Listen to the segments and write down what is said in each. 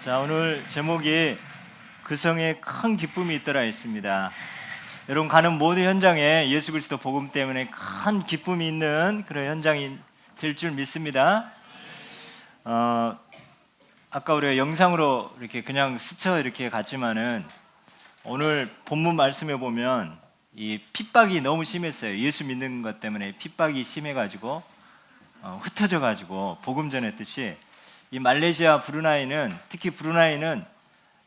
자, 오늘 제목이 그 성에 큰 기쁨이 있더라 있습니다. 여러분 가는 모든 현장에 예수 그리스도 복음 때문에 큰 기쁨이 있는 그런 현장이 될 줄 믿습니다. 아까 우리가 영상으로 이렇게 그냥 스쳐 이렇게 갔지만은 오늘 본문 말씀에 보면 이 핍박이 너무 심했어요. 예수 믿는 것 때문에 핍박이 심해가지고 흩어져가지고 복음 전했듯이 이 말레이시아 브루나이는, 특히 브루나이는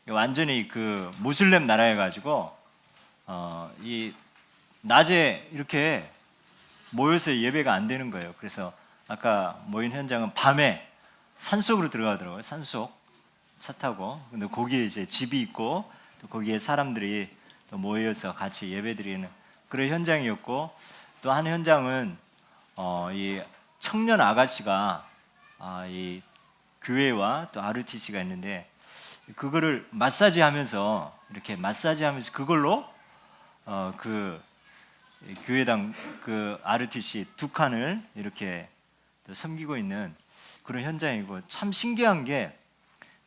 완전히 그 무슬림 나라여가지고 이 낮에 이렇게 모여서 예배가 안 되는 거예요. 그래서 아까 모인 현장은 밤에 산속으로 들어가더라고요. 산속 차 타고. 근데 거기에 이제 집이 있고 또 거기에 사람들이 또 모여서 같이 예배드리는 그런 현장이었고, 또 한 현장은 이 청년 아가씨가 이 교회와 또 RUTC가 있는데 그거를 마사지하면서 이렇게 마사지하면서 그걸로 그 교회당 그 RUTC 두 칸을 이렇게 또 섬기고 있는 그런 현장이고, 참 신기한 게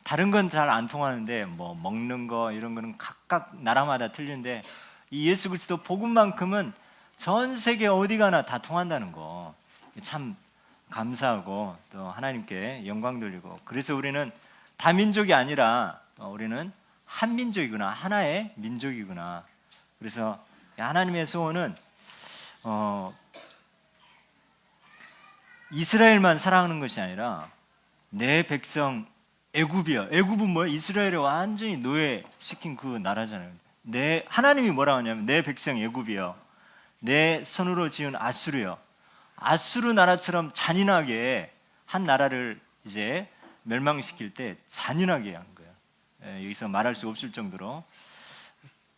다른 건 잘 안 통하는데 뭐 먹는 거 이런 거는 각각 나라마다 틀린데 이 예수 그리스도 복음만큼은 전 세계 어디 가나 다 통한다는 거 참 감사하고 또 하나님께 영광 돌리고, 그래서 우리는 다민족이 아니라 우리는 한민족이구나, 하나의 민족이구나. 그래서 하나님의 소원은 이스라엘만 사랑하는 것이 아니라 내 백성 애굽이야. 애굽은 뭐야? 이스라엘을 완전히 노예시킨 그 나라잖아요. 하나님이 뭐라고 하냐면 내 백성 애굽이요, 내 손으로 지은 아수르요. 아수르 나라처럼 잔인하게 한 나라를 이제 멸망시킬 때 잔인하게 한 거예요. 여기서 말할 수 없을 정도로.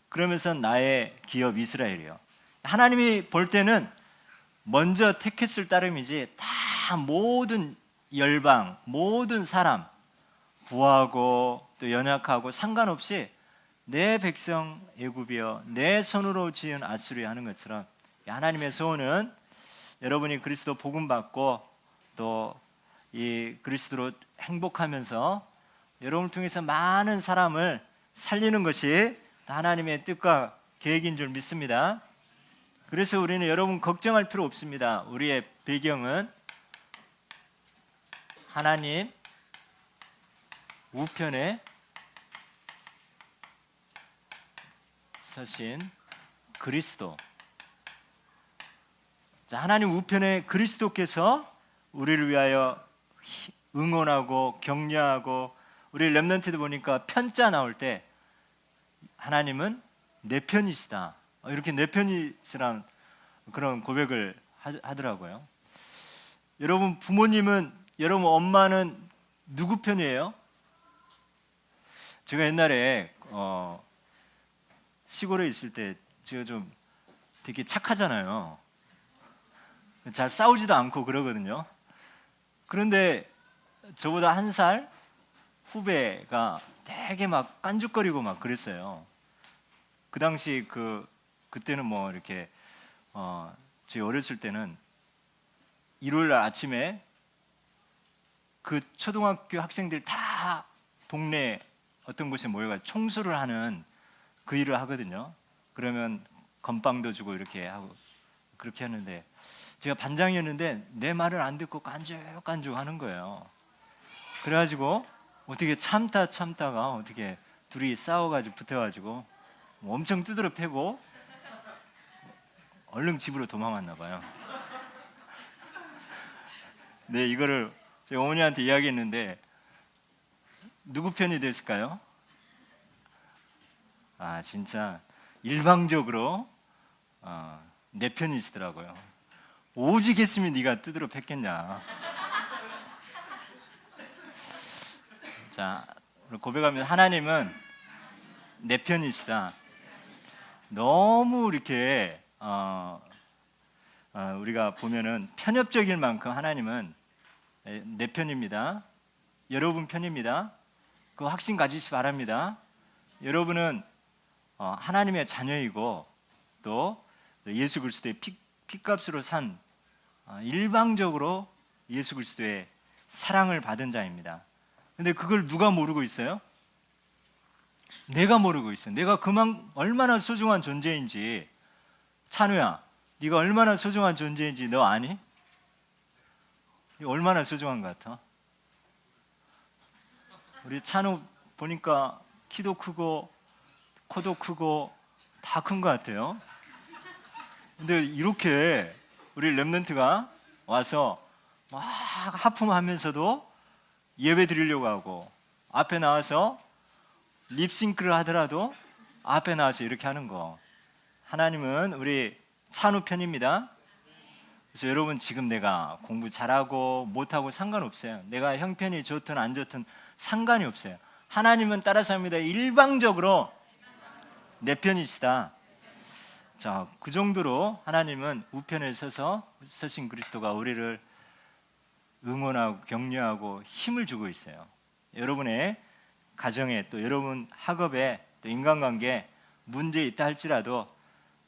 그러면서 나의 기업 이스라엘이요. 하나님이 볼 때는 먼저 택했을 따름이지 다 모든 열방, 모든 사람, 부하고 또 연약하고 상관없이 내 백성 애굽이여, 내 손으로 지은 아수르야 하는 것처럼 하나님의 소원은 여러분이 그리스도 복음 받고 또 이 그리스도로 행복하면서 여러분을 통해서 많은 사람을 살리는 것이 하나님의 뜻과 계획인 줄 믿습니다. 그래서 우리는 여러분 걱정할 필요 없습니다. 우리의 배경은 하나님 우편에 서신 그리스도. 자, 하나님 우편에 그리스도께서 우리를 위하여 응원하고 격려하고, 우리 렘넌트들 보니까 편자 나올 때 하나님은 내 편이시다, 이렇게 내 편이시란 그런 고백을 하더라고요. 여러분 부모님은, 여러분 엄마는 누구 편이에요? 제가 옛날에 시골에 있을 때 제가 좀 되게 착하잖아요. 잘 싸우지도 않고 그러거든요. 그런데 저보다 한 살 후배가 되게 막 깐죽거리고 막 그랬어요. 그 당시 그때는 뭐 이렇게 저희 어렸을 때는 일요일 날 아침에 그 초등학교 학생들 다 동네 어떤 곳에 모여가지고 청소를 하는 그 일을 하거든요. 그러면 건빵도 주고 이렇게 하고 그렇게 하는데, 제가 반장이었는데 내 말을 안 듣고 깐죽깐죽 하는 거예요. 그래가지고 어떻게 참다가 어떻게 둘이 싸워가지고 붙어가지고 엄청 두드려 패고 얼른 집으로 도망갔나 봐요. 네, 이거를 저희 어머니한테 이야기했는데 누구 편이 됐을까요? 진짜 일방적으로 내 편이시더라고요. 오직 했으면 네가 두드려 팼겠냐. 자, 고백하면 하나님은 내 편이시다. 너무 이렇게 우리가 보면은 편협적일 만큼 하나님은 내 편입니다. 여러분 편입니다. 그 확신 가지시 바랍니다. 여러분은 하나님의 자녀이고 또 예수 그리스도의 피값으로 산 일방적으로 예수 그리스도의 사랑을 받은 자입니다. 근데 그걸 누가 모르고 있어요? 내가 모르고 있어. 내가 얼마나 소중한 존재인지. 찬우야, 네가 얼마나 소중한 존재인지 너 아니? 얼마나 소중한 것 같아? 우리 찬우 보니까 키도 크고 코도 크고 다 큰 것 같아요. 근데 이렇게 우리 렘넌트가 와서 막 하품하면서도 예배 드리려고 하고, 앞에 나와서 립싱크를 하더라도 앞에 나와서 이렇게 하는 거, 하나님은 우리 찬우 편입니다. 그래서 여러분, 지금 내가 공부 잘하고 못하고 상관없어요. 내가 형편이 좋든 안 좋든 상관이 없어요. 하나님은 따라서 합니다. 일방적으로 내 편이시다. 자, 그 정도로 하나님은 우편에 서신 그리스도가 우리를 응원하고 격려하고 힘을 주고 있어요. 여러분의 가정에, 또 여러분 학업에, 또 인간관계에 문제 있다 할지라도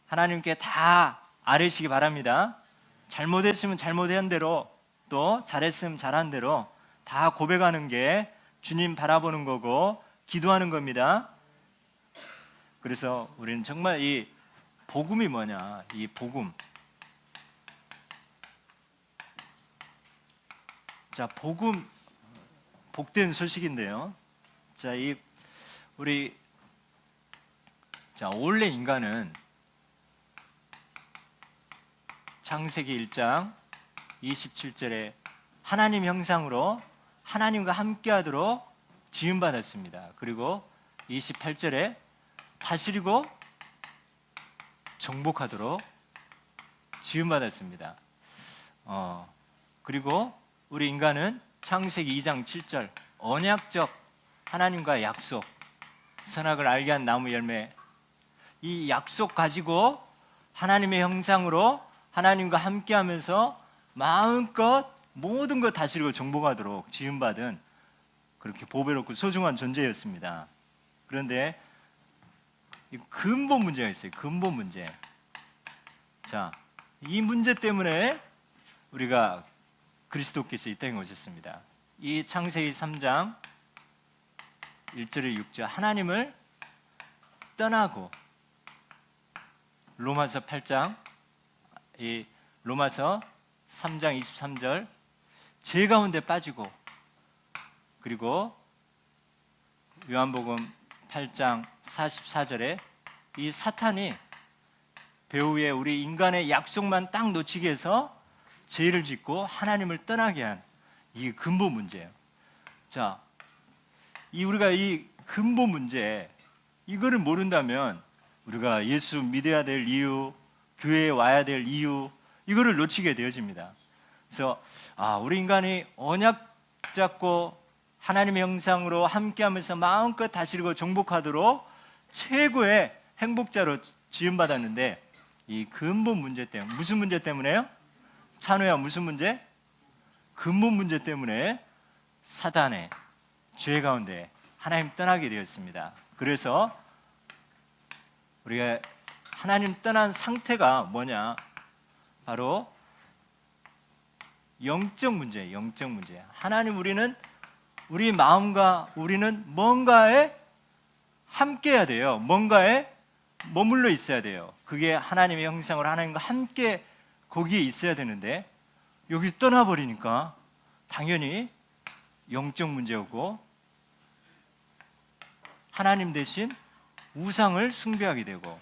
하나님께 다 아뢰시기 바랍니다. 잘못했으면 잘못한 대로, 또 잘했으면 잘한 대로 다 고백하는 게 주님 바라보는 거고 기도하는 겁니다. 그래서 우리는 정말 이 복음이 뭐냐, 이 복음. 자, 복음, 복된 소식인데요. 자, 원래 인간은 창세기 1장 27절에 하나님 형상으로 하나님과 함께하도록 지음받았습니다. 그리고 28절에 다스리고 정복하도록 지음받았습니다. 그리고 우리 인간은 창세기 2장 7절 언약적 하나님과 약속, 선악을 알게 한 나무 열매, 이 약속 가지고 하나님의 형상으로 하나님과 함께하면서 마음껏 모든 것 다스리고 정복하도록 지음받은, 그렇게 보배롭고 소중한 존재였습니다. 그런데 이 근본 문제가 있어요. 근본 문제. 자, 이 문제 때문에 우리가 그리스도께서 이 땅에 오셨습니다. 이 창세기 3장 1절에 6절, 하나님을 떠나고, 로마서 8장, 이 로마서 3장 23절, 죄 가운데 빠지고, 그리고 요한복음 8장 44절에 이 사탄이 배후에 우리 인간의 약속만 딱 놓치게 해서 죄를 짓고 하나님을 떠나게 한 이 근본 문제예요. 자, 우리가 이 근본 문제, 이거를 모른다면 우리가 예수 믿어야 될 이유, 교회에 와야 될 이유, 이거를 놓치게 되어집니다. 그래서 우리 인간이 언약 잡고 하나님의 형상으로 함께하면서 마음껏 다스리고 정복하도록 최고의 행복자로 지음받았는데, 이 근본 문제 때문에, 무슨 문제 때문에요? 찬우야, 무슨 문제? 근본 문제 때문에 사단의 죄 가운데 하나님 떠나게 되었습니다. 그래서 우리가 하나님 떠난 상태가 뭐냐? 바로 영적 문제예요. 영적 문제. 하나님, 우리 마음과 우리는 뭔가에 함께해야 돼요. 뭔가에 머물러 있어야 돼요. 그게 하나님의 형상으로 하나님과 함께 거기에 있어야 되는데, 여기 떠나버리니까 당연히 영적 문제였고, 하나님 대신 우상을 숭배하게 되고,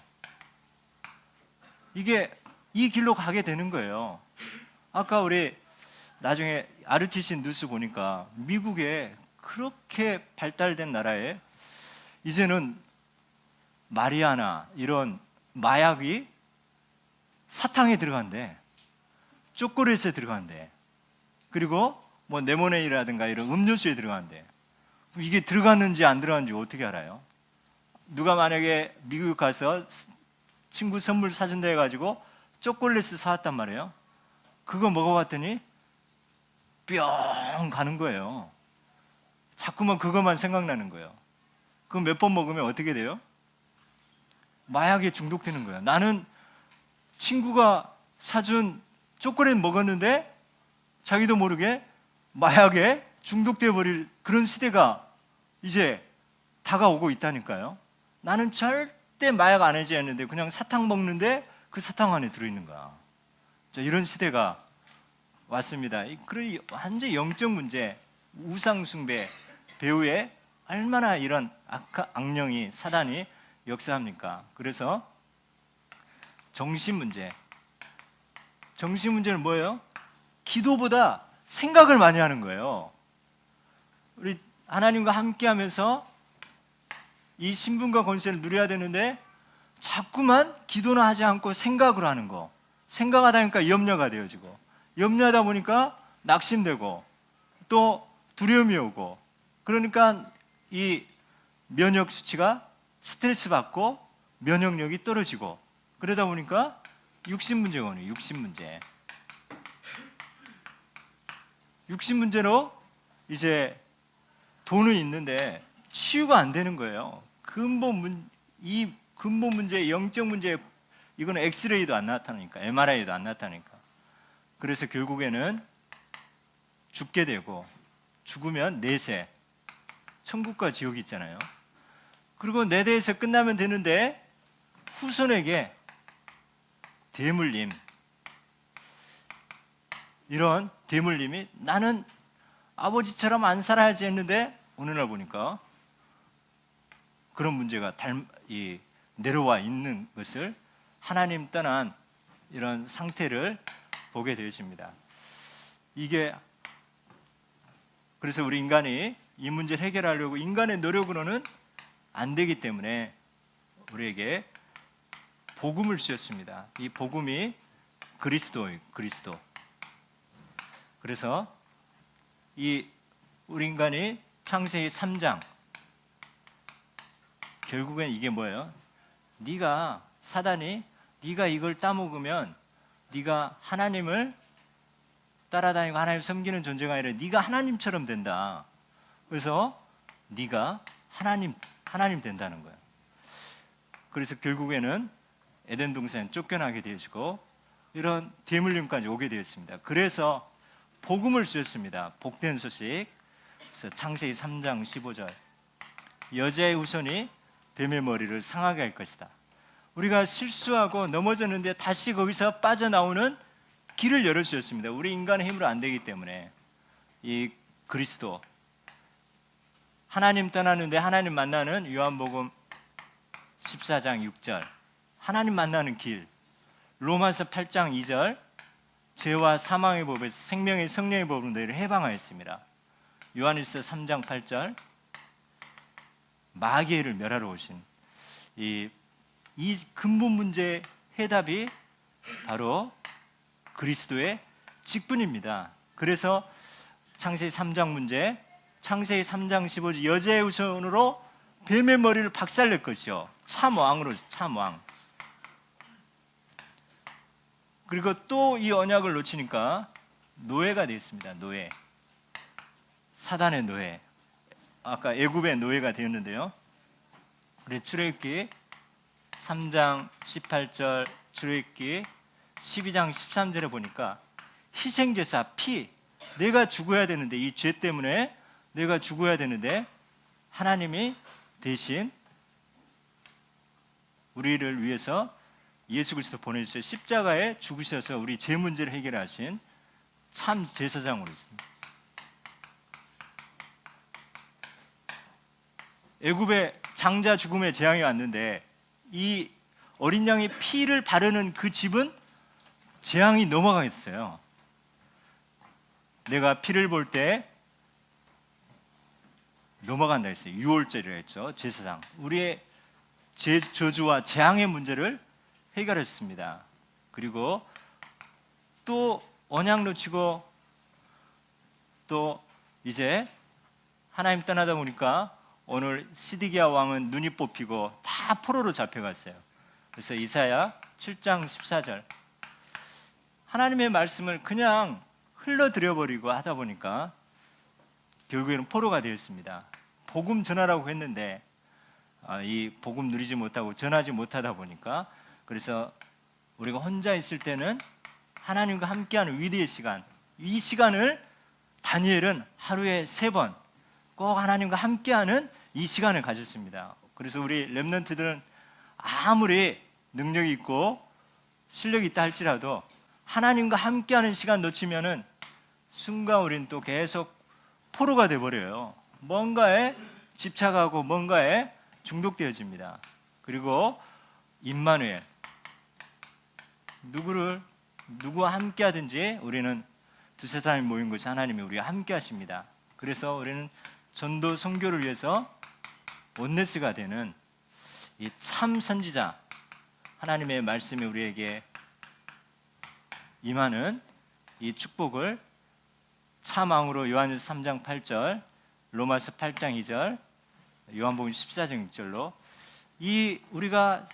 이 길로 가게 되는 거예요. 아까 우리 나중에 RTC 뉴스 보니까 미국에 그렇게 발달된 나라에 이제는 마리아나 이런 마약이 사탕에 들어간대, 초콜릿에 들어간대, 그리고 뭐 레모네이드라든가 이런 음료수에 들어간대. 이게 들어갔는지 안 들어갔는지 어떻게 알아요? 누가 만약에 미국 가서 친구 선물 사준다 해가지고 초콜릿을 사왔단 말이에요. 그거 먹어봤더니 뿅 가는 거예요. 자꾸만 그것만 생각나는 거예요. 그거 몇 번 먹으면 어떻게 돼요? 마약에 중독되는 거예요. 나는 친구가 사준 초콜릿 먹었는데 자기도 모르게 마약에 중독되어 버릴 그런 시대가 이제 다가오고 있다니까요. 나는 절대 마약 안 해지 했는데 그냥 사탕 먹는데 그 사탕 안에 들어있는 거야. 자, 이런 시대가 왔습니다. 그런 완전 영적 문제, 우상 숭배 배후에 얼마나 이런 악령이 사단이 역사합니까? 그래서 정신 문제는 뭐예요? 기도보다 생각을 많이 하는 거예요. 우리 하나님과 함께하면서 이 신분과 권세를 누려야 되는데 자꾸만 기도는 하지 않고 생각을 하는 거. 생각하다 보니까 염려가 되어지고, 염려하다 보니까 낙심되고, 또 두려움이 오고, 그러니까 이 면역 수치가 스트레스 받고 면역력이 떨어지고, 그러다 보니까 육신 문제가 오네요. 육신 문제. 육신 문제로 이제 돈은 있는데 치유가 안 되는 거예요. 이 근본 문제, 영적 문제, 이거는 엑스레이도 안 나타나니까, MRI도 안 나타나니까. 그래서 결국에는 죽게 되고, 죽으면 내세, 천국과 지옥이 있잖아요. 그리고 내 대에서 끝나면 되는데 후손에게 대물림, 이런 대물림이 나는 아버지처럼 안 살아야지 했는데 어느 날 보니까 그런 문제가 내려와 있는 것을, 하나님 떠난 이런 상태를 보게 되십니다. 이게 그래서 우리 인간이 이 문제를 해결하려고 인간의 노력으로는 안 되기 때문에 우리에게 복음을 주셨습니다. 이 복음이 그리스도. 그래서 우리 인간이 창세기 3장, 결국엔 이게 뭐예요? 사단이 네가 이걸 따먹으면 네가 하나님을 따라다니고 하나님 섬기는 존재가 아니라 네가 하나님처럼 된다. 그래서 네가 하나님 된다는 거예요. 그래서 결국에는 에덴 동산 쫓겨나게 되어지고 이런 대물림까지 오게 되었습니다. 그래서 복음을 주셨습니다. 복된 소식. 그래서 창세기 3장 15절, 여자의 후손이 뱀의 머리를 상하게 할 것이다. 우리가 실수하고 넘어졌는데 다시 거기서 빠져나오는 길을 열어주셨습니다. 우리 인간의 힘으로 안 되기 때문에 이 그리스도, 하나님 떠나는데 하나님 만나는 요한복음 14장 6절, 하나님 만나는 길, 로마서 8장 2절, 죄와 사망의 법에서 생명의 성령의 법으로 너희를 해방하였습니다. 요한일서 3장 8절, 마귀를 멸하러 오신 이 근본 문제의 해답이 바로 그리스도의 직분입니다. 그래서 창세기 3장 문제, 창세기 3장 15절, 여자의 후손으로 뱀의 머리를 박살낼 것이요, 참왕으로, 참왕. 그리고 또 이 언약을 놓치니까 노예가 되었습니다. 노예, 사단의 노예. 아까 애굽의 노예가 되었는데요. 우리 출애굽기 3장 18절, 출애굽기 12장 13절에 보니까 희생제사, 피, 내가 죽어야 되는데, 이 죄 때문에 내가 죽어야 되는데 하나님이 대신 우리를 위해서 예수 그리스도 보내주셔서 십자가에 죽으셔서 우리 죄 문제를 해결하신 참 제사장으로 있습니다. 애굽의 장자 죽음의 재앙이 왔는데 이 어린 양의 피를 바르는 그 집은 재앙이 넘어가겠어요. 내가 피를 볼 때 넘어간다 했어요. 유월절이라 했죠. 제사장, 우리의 저주와 재앙의 문제를 해결했습니다. 그리고 또 언약 놓치고 또 이제 하나님 떠나다 보니까 오늘 시드기야 왕은 눈이 뽑히고 다 포로로 잡혀갔어요. 그래서 이사야 7장 14절, 하나님의 말씀을 그냥 흘러들여버리고 하다 보니까 결국에는 포로가 되었습니다. 복음 전하라고 했는데 이 복음 누리지 못하고 전하지 못하다 보니까, 그래서 우리가 혼자 있을 때는 하나님과 함께하는 위대의 시간, 이 시간을 다니엘은 하루에 3번 꼭 하나님과 함께하는 이 시간을 가졌습니다. 그래서 우리 렘넌트들은 아무리 능력이 있고 실력이 있다 할지라도 하나님과 함께하는 시간 놓치면은 순간 우리는 또 계속 포로가 돼버려요. 뭔가에 집착하고 뭔가에 중독되어집니다. 그리고 임마누엘, 누구와 함께 하든지 우리는 두세 사람이 모인 것이 하나님이 우리와 함께 하십니다. 그래서 우리는 전도 선교를 위해서 원네스가 되는 이 참 선지자, 하나님의 말씀이 우리에게 임하는 이 축복을 참왕으로 요한일서 3장 8절, 로마서 8장 2절, 요한복음 14장 6절로 이 우리가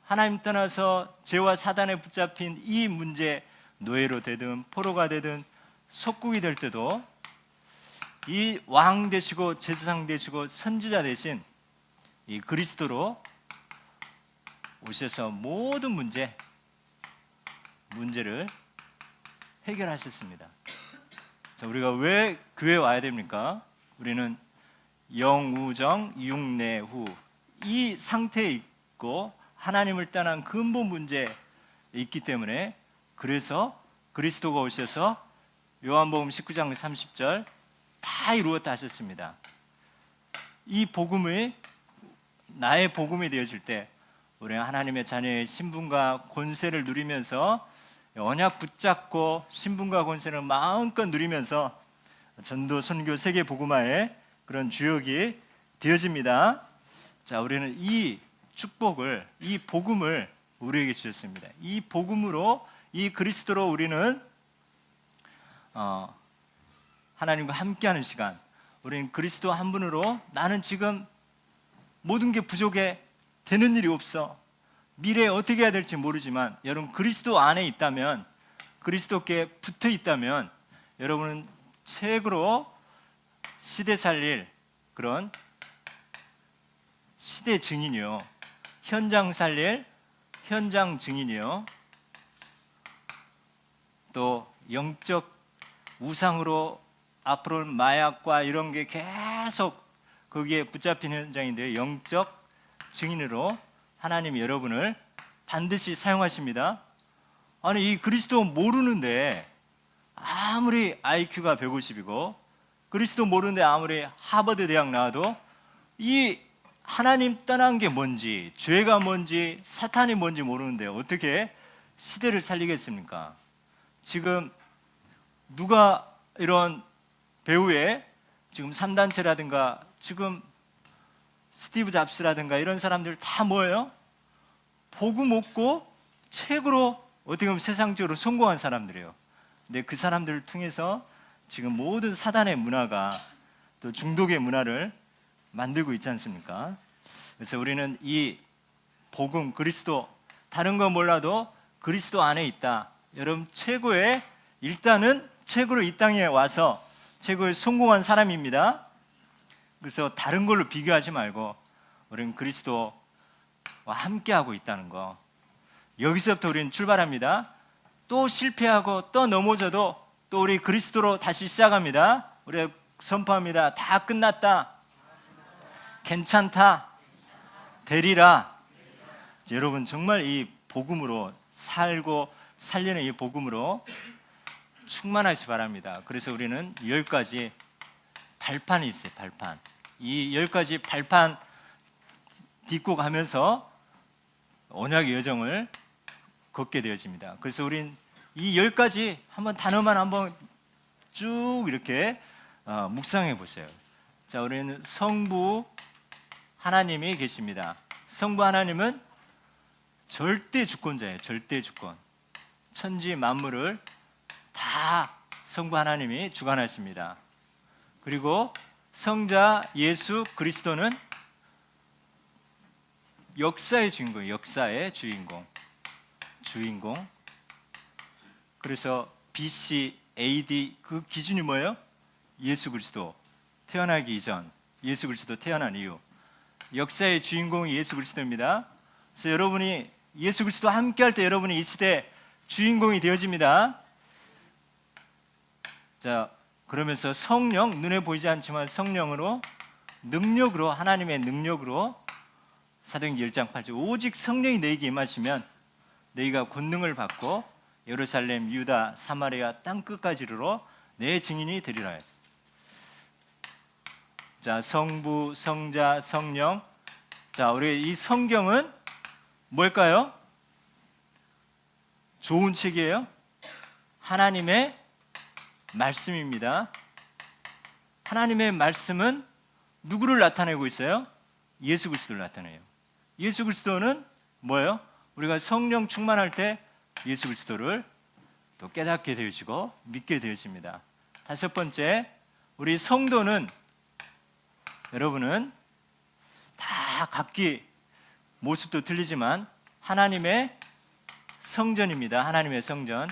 하나님 떠나서 죄와 사단에 붙잡힌 이 문제, 노예로 되든 포로가 되든 속국이 될 때도 이 왕 되시고 제사장 되시고 선지자 되신 이 그리스도로 오셔서 모든 문제를 해결하셨습니다. 자, 우리가 왜 교회에 와야 됩니까? 우리는 영우정 육내후 이 상태에 있고 하나님을 떠난 근본 문제에 있기 때문에, 그래서 그리스도가 오셔서 요한복음 19장 30절 다 이루었다 하셨습니다. 이 복음이 나의 복음이 되어질 때 우리는 하나님의 자녀의 신분과 권세를 누리면서 언약 붙잡고 신분과 권세를 마음껏 누리면서 전도 선교 세계 복음화의 그런 주역이 되어집니다. 자, 우리는 이 축복을, 이 복음을 우리에게 주셨습니다. 이 복음으로, 이 그리스도로 우리는 하나님과 함께하는 시간, 우리는 그리스도 한 분으로 나는 지금 모든 게 부족해, 되는 일이 없어, 미래에 어떻게 해야 될지 모르지만 여러분 그리스도 안에 있다면, 그리스도께 붙어 있다면 여러분은 최고로 시대 살릴 그런 시대 증인이요, 현장 살릴 현장 증인이요, 또 영적 우상으로 앞으로 마약과 이런 게 계속 거기에 붙잡힌 현장인데요, 영적 증인으로 하나님이 여러분을 반드시 사용하십니다. 아니, 이 그리스도 모르는데 아무리 IQ가 150이고 그리스도 모르는데 아무리 하버드 대학 나와도 이 하나님 떠난 게 뭔지, 죄가 뭔지, 사탄이 뭔지 모르는데 어떻게 시대를 살리겠습니까? 지금 누가 이런 배우의 지금 3단체라든가 지금 스티브 잡스라든가 이런 사람들 다 뭐예요? 복음 없고 책으로 어떻게 보면 세상적으로 성공한 사람들이에요. 근데 그 사람들을 통해서 지금 모든 사단의 문화가 또 중독의 문화를 만들고 있지 않습니까? 그래서 우리는 이 복음, 그리스도, 다른 건 몰라도 그리스도 안에 있다. 여러분 최고의, 일단은 최고로 이 땅에 와서 최고의 성공한 사람입니다. 그래서 다른 걸로 비교하지 말고 우리는 그리스도와 함께하고 있다는 거, 여기서부터 우리는 출발합니다. 또 실패하고 또 넘어져도 또 우리 그리스도로 다시 시작합니다. 우리 선포합니다. 다 끝났다, 괜찮다, 되리라. 여러분 정말 이 복음으로 살고 살리는 이 복음으로 충만하시 바랍니다. 그래서 우리는 10가지 발판이 있어요. 발판. 이 10가지 발판 딛고 가면서 언약의 여정을 걷게 되어집니다. 그래서 우린 이 10가지 한번 단어만 한번 쭉 이렇게 묵상해 보세요. 자, 우리는 성부 하나님이 계십니다. 성부 하나님은 절대 주권자예요. 절대 주권. 천지 만물을 다 성부 하나님이 주관하십니다. 그리고 성자 예수 그리스도는 역사의 주인공이에요. 역사의 주인공. 그래서 BC, AD 그 기준이 뭐예요? 예수 그리스도 태어나기 이전, 예수 그리스도 태어난 이후. 역사의 주인공이 예수 그리스도입니다. 그래서 여러분이 예수 그리스도와 함께할 때 여러분이 이 시대 주인공이 되어집니다. 자, 그러면서 성령, 눈에 보이지 않지만 성령으로, 능력으로, 하나님의 능력으로, 사도행전 1장 8절, 오직 성령이 너에게 임하시면 너희가 권능을 받고 예루살렘, 유다, 사마리아 땅 끝까지 이르러 내 증인이 되리라. 자, 성부, 성자, 성령. 자, 우리 이 성경은 뭘까요? 좋은 책이에요. 하나님의 말씀입니다. 하나님의 말씀은 누구를 나타내고 있어요? 예수 그리스도를 나타내요. 예수 그리스도는 뭐예요? 우리가 성령 충만할 때 예수 그리스도를 또 깨닫게 되어지고 믿게 되어집니다. 다섯 번째, 우리 성도는, 여러분은 다 각기 모습도 틀리지만 하나님의 성전입니다. 하나님의 성전.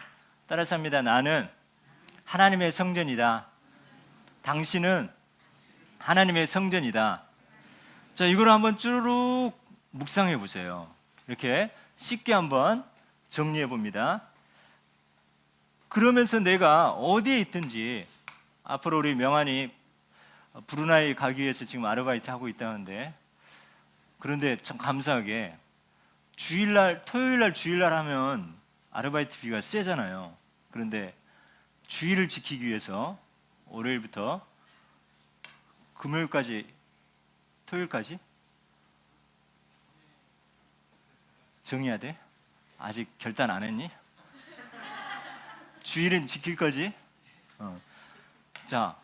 따라서 합니다. 나는 하나님의 성전이다. 당신은 하나님의 성전이다. 자, 이걸 한번 쭈루룩 묵상해 보세요. 이렇게 쉽게 한번 정리해 봅니다. 그러면서 내가 어디에 있든지, 앞으로 우리 명환이 브루나이 가기 위해서 지금 아르바이트 하고 있다는데, 그런데 참 감사하게 주일날, 토요일날, 주일날 하면 아르바이트비가 세잖아요. 그런데 주일을 지키기 위해서 월요일부터 금요일까지, 토요일까지 정해야 돼? 아직 결단 안 했니? 주일은 지킬 거지? 자,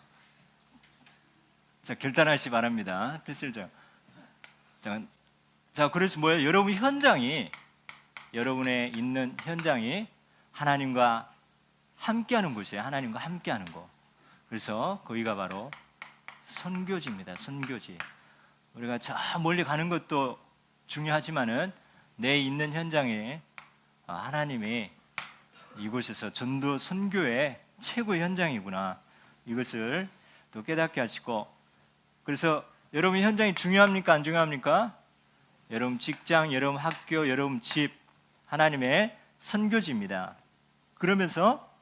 결단하시 바랍니다. 뜻을 자, 그래서 뭐예요? 여러분 현장이, 여러분의 있는 현장이 하나님과 함께하는 곳이에요. 하나님과 함께하는 곳. 그래서 거기가 바로 선교지입니다. 선교지. 우리가 저 멀리 가는 것도 중요하지만은 내 있는 현장에 하나님이 이곳에서 전도 선교의 최고의 현장이구나, 이것을 또 깨닫게 하시고, 그래서 여러분 현장이 중요합니까? 안 중요합니까? 여러분 직장, 여러분 학교, 여러분 집, 하나님의 선교지입니다. 그러면서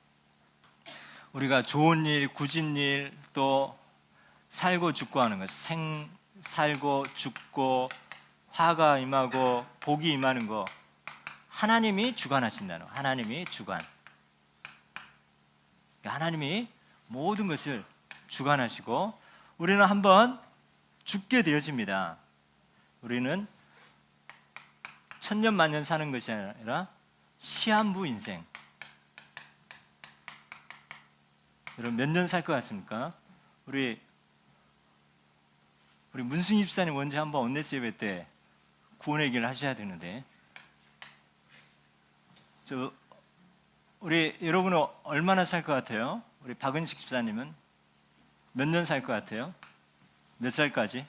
우리가 좋은 일, 굳은 일, 또 살고 죽고 하는 것, 살고 죽고 화가 임하고 복이 임하는 거, 하나님이 주관하신다는 거. 하나님이 주관. 하나님이 모든 것을 주관하시고 우리는 한번 죽게 되어집니다. 우리는 천년 만년 사는 것이 아니라 시한부 인생. 여러분 몇 년 살 것 같습니까? 우리 문승희 집사님 언제 한번 언네스 예배 때 구원의 길을 하셔야 되는데, 우리 여러분은 얼마나 살 것 같아요? 우리 박은식 집사님은 몇 년 살 것 같아요? 몇 살까지?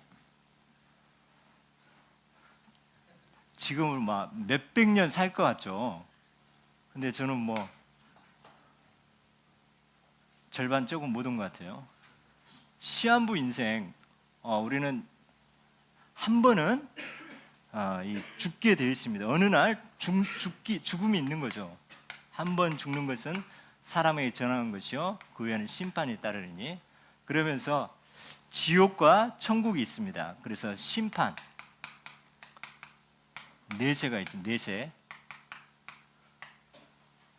지금은 막 몇백 년 살 것 같죠? 근데 저는 뭐 절반 조금 못 온 것 같아요. 시한부 인생, 우리는 한 번은 죽게 되어 있습니다. 어느 날 죽음이 있는 거죠. 한 번 죽는 것은 사람에게 전하는 것이요 그 후에는 심판이 따르리니. 그러면서 지옥과 천국이 있습니다. 그래서 심판, 내세가 있죠. 내세.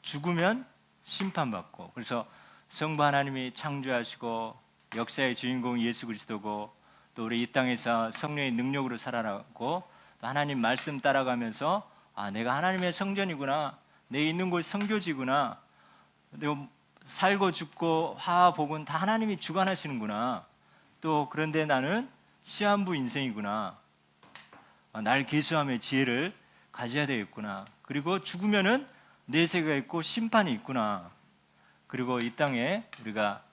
죽으면 심판받고. 그래서 성부 하나님이 창조하시고 역사의 주인공 예수 그리스도고, 또 우리 이 땅에서 성령의 능력으로 살아가고, 또 하나님 말씀 따라가면서 내가 하나님의 성전이구나, 내 있는 곳이 성교지구나, 내가 살고 죽고 화와 복은 다 하나님이 주관하시는구나, 또 그런데 나는 시한부 인생이구나, 날 계수함의 지혜를 가져야 되겠구나, 그리고 죽으면은 내세가 있고 심판이 있구나, 그리고 이 땅에 우리가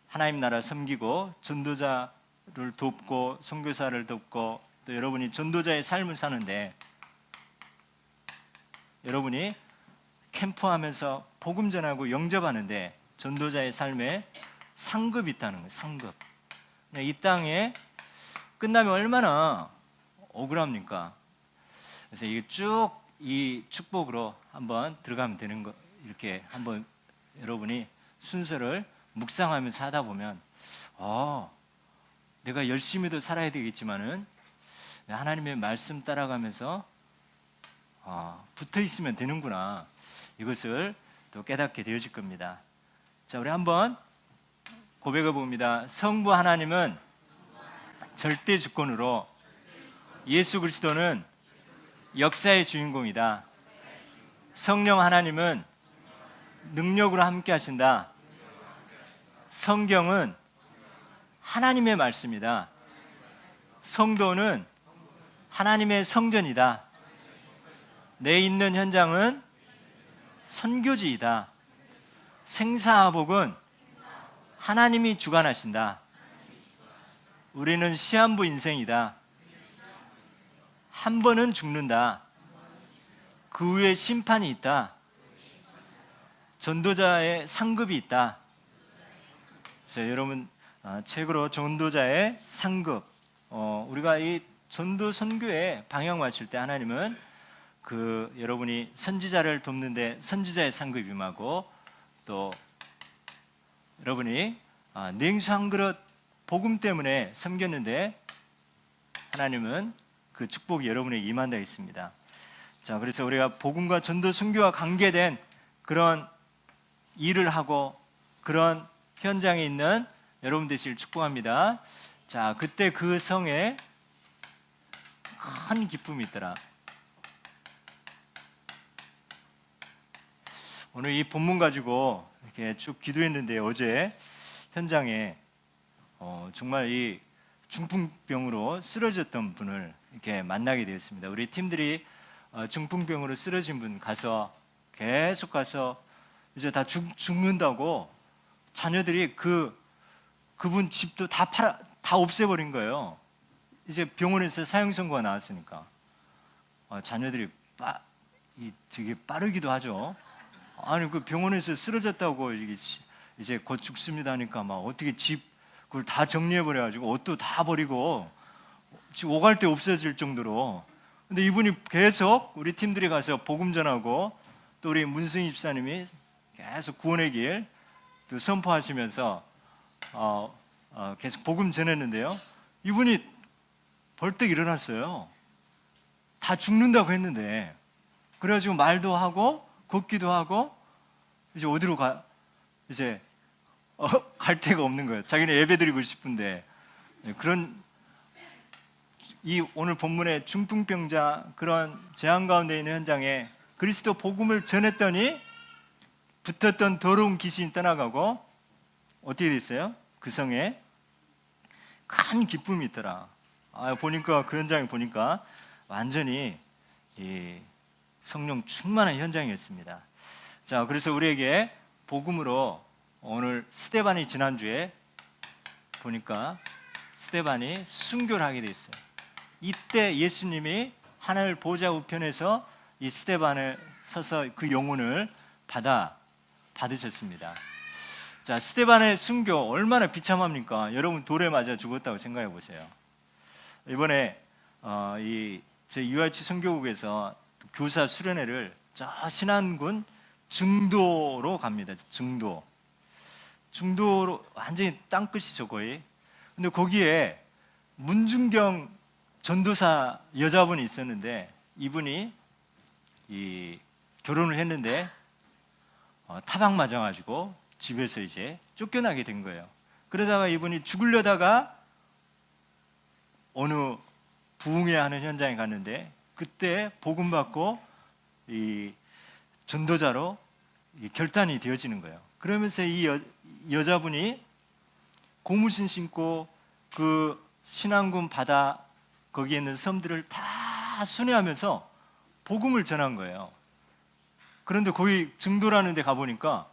하나님 나라 섬기고 전도자를 돕고 선교사를 돕고, 또 여러분이 전도자의 삶을 사는데, 여러분이 캠프하면서 복음 전하고 영접하는데 전도자의 삶에 상급이 있다는 거예요. 상급. 이 땅에 끝나면 얼마나 억울합니까? 그래서 이게 쭉 이 축복으로 한번 들어가면 되는 거, 이렇게 한번 여러분이 순서를 묵상하면서 하다 보면 내가 열심히도 살아야 되겠지만은 하나님의 말씀 따라가면서 붙어 있으면 되는구나, 이것을 또 깨닫게 되어질 겁니다. 자, 우리 한번 고백해 봅니다. 성부 하나님은 절대 주권으로, 예수 그리스도는 역사의 주인공이다. 성령 하나님은 능력으로 함께 하신다. 성경은 하나님의 말씀이다. 성도는 하나님의 성전이다. 내 있는 현장은 선교지이다. 생사화복은 하나님이 주관하신다. 우리는 시한부 인생이다. 한 번은 죽는다. 그 후에 심판이 있다. 전도자의 상급이 있다. 그래서 여러분, 책으로 전도자의 상급, 우리가 이 전도 선교에 방향 맞출 때 하나님은 여러분이 선지자를 돕는데 선지자의 상급이 임하고, 또 여러분이 냉수 한 그릇 복음 때문에 섬겼는데 하나님은 그 축복이 여러분에게 임한다 했습니다. 자, 그래서 우리가 복음과 전도 선교와 관계된 그런 일을 하고 그런 현장에 있는 여러분 되시길 축복합니다. 자, 그때 그 성에 큰 기쁨이 있더라. 오늘 이 본문 가지고 이렇게 쭉 기도했는데, 어제 현장에 정말 이 중풍병으로 쓰러졌던 분을 이렇게 만나게 되었습니다. 우리 팀들이 중풍병으로 쓰러진 분 계속 가서 이제 다 죽는다고 자녀들이 그분 집도 다 없애버린 거예요. 이제 병원에서 사형 선고가 나왔으니까 자녀들이 되게 빠르기도 하죠. 아니, 그 병원에서 쓰러졌다고 이제 곧 죽습니다 하니까 막 어떻게 그걸 다 정리해버려가지고 옷도 다 버리고 지금 오갈 데 없어질 정도로. 근데 이분이 계속 우리 팀들이 가서 복음 전하고, 또 우리 문승희 집사님이 계속 구원의 길 또 선포하시면서 계속 복음 전했는데요. 이분이 벌떡 일어났어요. 다 죽는다고 했는데. 그래가지고 말도 하고 걷기도 하고, 이제 어디로 이제 갈 데가 없는 거예요. 자기는 예배드리고 싶은데. 그런 오늘 본문의 중풍병자, 그런 재앙 가운데 있는 현장에 그리스도 복음을 전했더니 붙었던 더러운 귀신이 떠나가고, 어떻게 됐어요? 그 성에 큰 기쁨이 있더라. 보니까 그 현장에 보니까 완전히 성령 충만한 현장이었습니다. 자, 그래서 우리에게 복음으로 오늘 스데반이 지난주에 보니까 스데반이 순교를 하게 됐어요. 이때 예수님이 하늘 보좌 우편에서 이 스데반을 서서 그 영혼을 받으셨습니다. 자, 스데반의 순교 얼마나 비참합니까? 여러분, 돌에 맞아 죽었다고 생각해 보세요. 이번에 저희 UIC 선교국에서 교사 수련회를 저 신안군 증도로 갑니다. 증도로 완전히 땅끝이죠, 거의. 근데 거기에 문중경 전도사 여자분이 있었는데, 이분이 결혼을 했는데 타박 맞아가지고 집에서 이제 쫓겨나게 된 거예요. 그러다가 이분이 죽으려다가 어느 부흥회하는 현장에 갔는데, 그때 복음 받고 이 전도자로 결단이 되어지는 거예요. 그러면서 이 여자분이 고무신 신고 그 신안군 바다 거기에 있는 섬들을 다 순회하면서 복음을 전한 거예요. 그런데 거기 증도라는 데 가보니까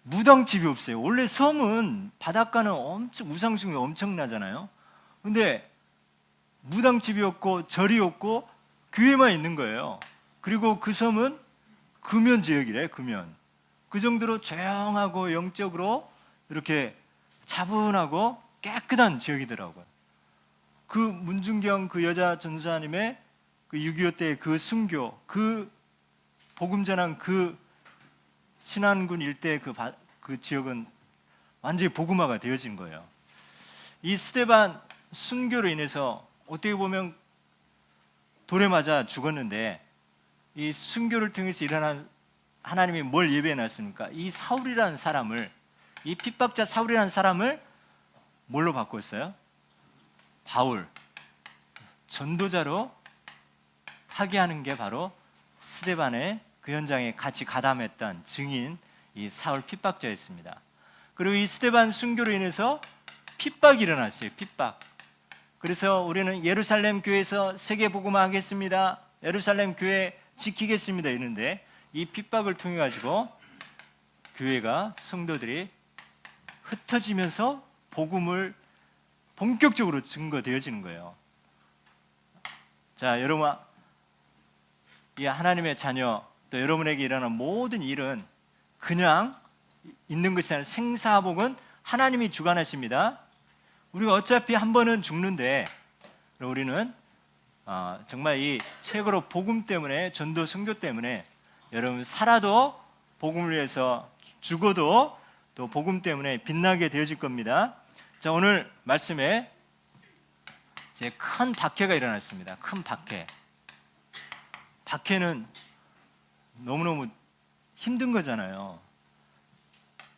무당집이 없어요. 원래 섬은 바닷가는 엄청 우상숭이 엄청나잖아요. 근데 무당집이 없고 절이 없고 교회만 있는 거예요. 그리고 그 섬은 금연 지역이래, 금연. 그 정도로 조용하고 영적으로 이렇게 차분하고 깨끗한 지역이더라고요. 그 문중경 그 여자 전사님의 그 6.25 때 그 순교, 그 복음 전한 그 신안군 일대 그 그 지역은 완전히 복음화가 되어진 거예요. 이 스데반 순교로 인해서 어떻게 보면 돌에 맞아 죽었는데, 이 순교를 통해서 일어난 하나님이 뭘 예배해 놨습니까? 이 사울이라는 사람을, 이 핍박자 사울이라는 사람을 뭘로 바꿨어요? 바울, 전도자로 하게 하는 게 바로 스데반의 그 현장에 같이 가담했던 증인, 이 사울 핍박자였습니다. 그리고 이 스데반 순교로 인해서 핍박이 일어났어요. 핍박. 그래서 우리는 예루살렘 교회에서 세계 복음화 하겠습니다, 예루살렘 교회 지키겠습니다 이러는데, 이 핍박을 통해 가지고 교회가, 성도들이 흩어지면서 복음을 본격적으로 증거되어지는 거예요. 자, 여러분, 이 하나님의 자녀, 또 여러분에게 일어나는 모든 일은 그냥 있는 것이 아니라 생사복은 하나님이 주관하십니다. 우리가 어차피 한 번은 죽는데, 우리는 정말 이 최고로 복음 때문에, 전도 선교 때문에, 여러분 살아도 복음을 위해서, 죽어도 또 복음 때문에 빛나게 되어질 겁니다. 자, 오늘 말씀에 이제 큰 박해가 일어났습니다. 큰 박해. 박해는 너무너무 힘든 거잖아요.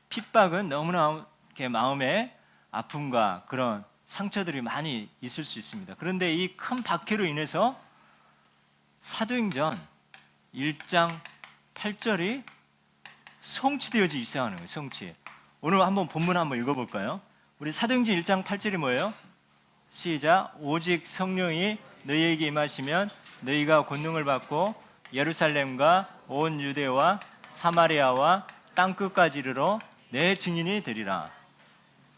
핍박은 너무나 이렇게 마음에 아픔과 그런 상처들이 많이 있을 수 있습니다. 그런데 이 큰 박해로 인해서 사도행전 1장 8절이 성취되어지기 시작하는 거예요. 성취. 오늘 한번 본문 한번 읽어볼까요? 우리 사도행전 1장 8절이 뭐예요? 시작. 오직 성령이 너희에게 임하시면 너희가 권능을 받고 예루살렘과 온 유대와 사마리아와 땅끝까지 이르러 내 증인이 되리라.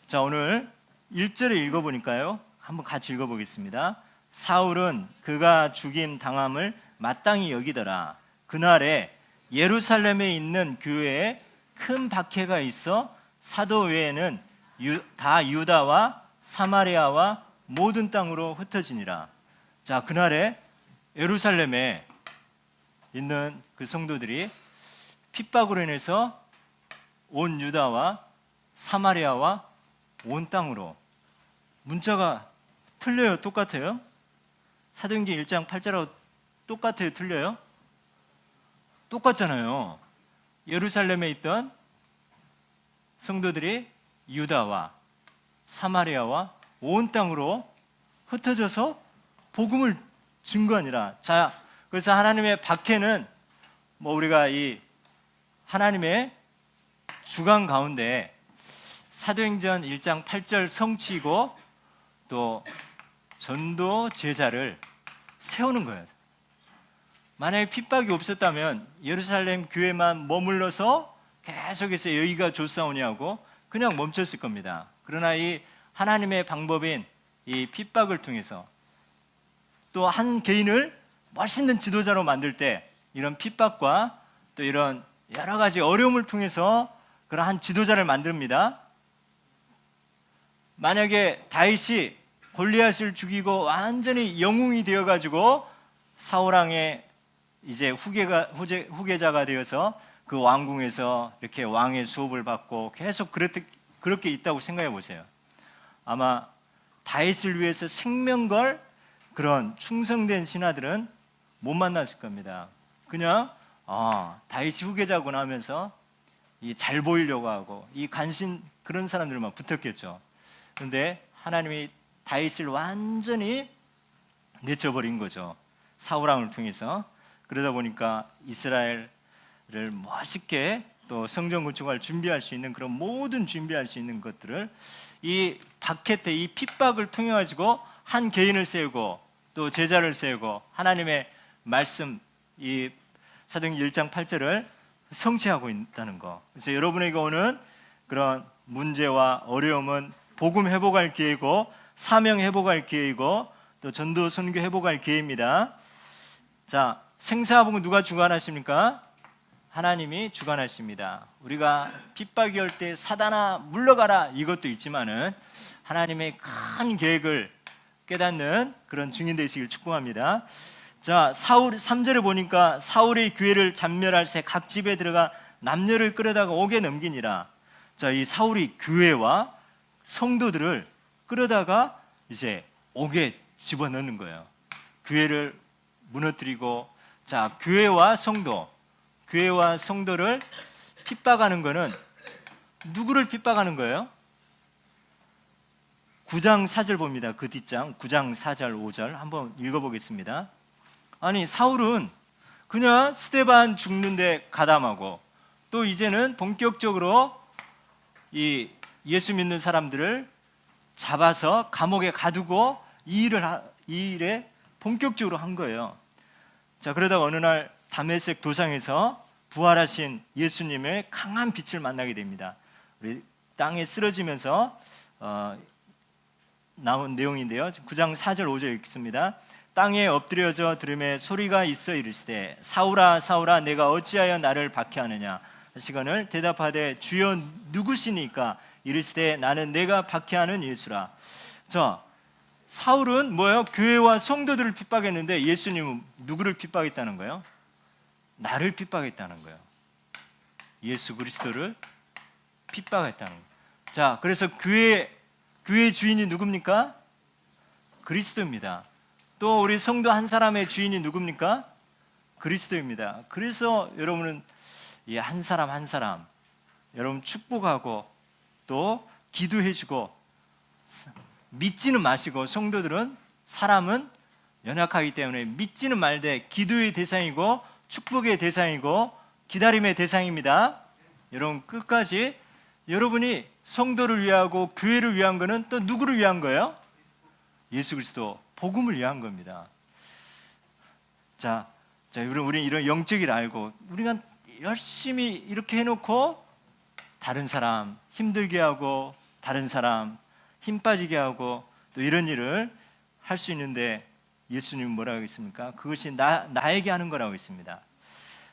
자, 오늘 1절을 읽어보니까요, 한번 같이 읽어보겠습니다. 사울은 그가 죽임 당함을 마땅히 여기더라. 그날에 예루살렘에 있는 교회에 큰 박해가 있어 사도 외에는 다 유다와 사마리아와 모든 땅으로 흩어지니라. 자, 그날에 예루살렘에 있는 그 성도들이 핍박으로 인해서 온 유다와 사마리아와 온 땅으로, 문자가 틀려요? 똑같아요? 사도행전 1장 8절하고 똑같아요? 틀려요? 똑같잖아요. 예루살렘에 있던 성도들이 유다와 사마리아와 온 땅으로 흩어져서 복음을 증거하니라. 자, 그래서 하나님의 박해는 우리가 이 하나님의 주관 가운데 사도행전 1장 8절 성취고 또 전도 제자를 세우는 거예요. 만약에 핍박이 없었다면 예루살렘 교회만 머물러서 계속해서 여기가 좋사오냐고 그냥 멈췄을 겁니다. 그러나 이 하나님의 방법인 이 핍박을 통해서 또 한 개인을 멋있는 지도자로 만들 때 이런 핍박과 또 이런 여러 가지 어려움을 통해서 그런 한 지도자를 만듭니다. 만약에 다윗이 골리앗을 죽이고 완전히 영웅이 되어가지고 사울왕의 이제 후계자가 되어서 그 왕궁에서 이렇게 왕의 수업을 받고 계속 그렇게 있다고 생각해 보세요. 아마 다윗을 위해서 생명 걸 그런 충성된 신하들은 못 만났을 겁니다. 그냥 다윗이 후계자구나 하면서 잘 보이려고 하고 이 간신 그런 사람들만 붙었겠죠. 그런데 하나님이 다윗을 완전히 내쳐버린 거죠. 사울왕을 통해서. 그러다 보니까 이스라엘을 멋있게 또 성전 건축을 준비할 수 있는 그런 모든 준비할 수 있는 것들을 이 박해 때 이 핍박을 통해 가지고 한 개인을 세우고 또 제자를 세우고 하나님의 말씀 이 사도행전 1장 8절을 성취하고 있다는 거. 그래서 여러분에게 오는 그런 문제와 어려움은 복음 회복할 기회이고 사명 회복할 기회이고 또 전도 선교 회복할 기회입니다. 자, 생사복은 누가 주관하십니까? 하나님이 주관하십니다. 우리가 핍박이 올 때 사단아 물러가라 이것도 있지만은 하나님의 큰 계획을 깨닫는 그런 증인 되시길 축복합니다. 자, 사울 3절에 보니까 사울의 교회를 잔멸할 새 각 집에 들어가 남녀를 끌어다가 옥에 넘기니라. 자, 이 사울이 교회와 성도들을 끌어다가 이제 옥에 집어넣는 거예요. 교회를 무너뜨리고, 자, 교회와 성도를 핍박하는 거는 누구를 핍박하는 거예요? 9장 4절 봅니다. 그 뒷장 9장 4절 5절 한번 읽어보겠습니다. 아니, 사울은 그냥 스데반 죽는데 가담하고, 또 이제는 본격적으로 이 예수 믿는 사람들을 잡아서 감옥에 가두고 이 일에 본격적으로 한 거예요. 자, 그러다가 어느 날 다메섹 도상에서 부활하신 예수님의 강한 빛을 만나게 됩니다. 우리 땅에 쓰러지면서 나온 내용인데요. 9장 4절 5절 읽습니다. 땅에 엎드려져 들음에 소리가 있어 이르시되 사울아 사울아 내가 어찌하여 나를 박해하느냐 하시거늘 대답하되 주여 누구시니까 이르시되 나는 내가 박해하는 예수라. 자, 사울은 뭐예요? 교회와 성도들을 핍박했는데 예수님은 누구를 핍박했다는 거예요? 나를 핍박했다는 거예요. 예수 그리스도를 핍박했다는 거예요. 자, 그래서 교회의 주인이 누굽니까? 그리스도입니다. 또 우리 성도 한 사람의 주인이 누굽니까? 그리스도입니다. 그래서 여러분은 이 한 사람 한 사람 여러분 축복하고 또 기도해주고, 믿지는 마시고, 성도들은 사람은 연약하기 때문에 믿지는 말되 기도의 대상이고 축복의 대상이고 기다림의 대상입니다. 여러분 끝까지 여러분이 성도를 위하고 교회를 위한 거는 또 누구를 위한 거예요? 예수 그리스도 복음을 위한 겁니다. 자, 우리는 이런 영적을 알고 우리가 열심히 이렇게 해놓고 다른 사람 힘들게 하고 다른 사람 힘 빠지게 하고 또 이런 일을 할 수 있는데 예수님은 뭐라고 했습니까? 그것이 나에게 하는 거라고 했습니다.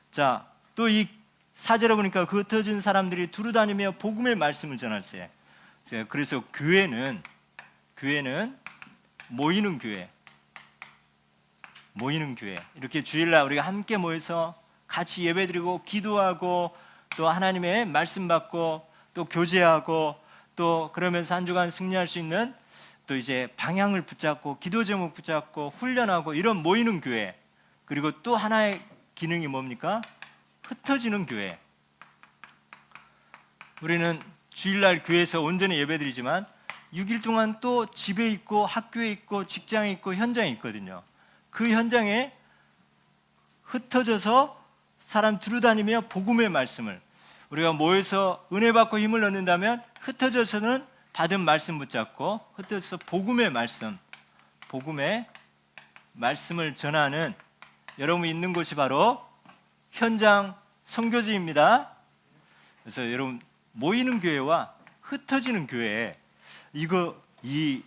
자, 또 이 사절에 보니까 그 흩어진 사람들이 두루다니며 복음의 말씀을 전할세. 그래서 교회는 모이는 교회 이렇게 주일날 우리가 함께 모여서 같이 예배드리고 기도하고 또 하나님의 말씀 받고 또 교제하고 또 그러면서 한 주간 승리할 수 있는 또 이제 방향을 붙잡고 기도 제목 붙잡고 훈련하고 이런 모이는 교회. 그리고 또 하나의 기능이 뭡니까? 흩어지는 교회. 우리는 주일날 교회에서 온전히 예배드리지만 6일 동안 또 집에 있고 학교에 있고 직장에 있고 현장에 있거든요. 그 현장에 흩어져서 사람 두루다니며 복음의 말씀을 우리가 모여서 은혜 받고 힘을 얻는다면 흩어져서는 받은 말씀 붙잡고 흩어져서 복음의 말씀을 전하는 여러분이 있는 곳이 바로 현장 선교지입니다. 그래서 여러분 모이는 교회와 흩어지는 교회 이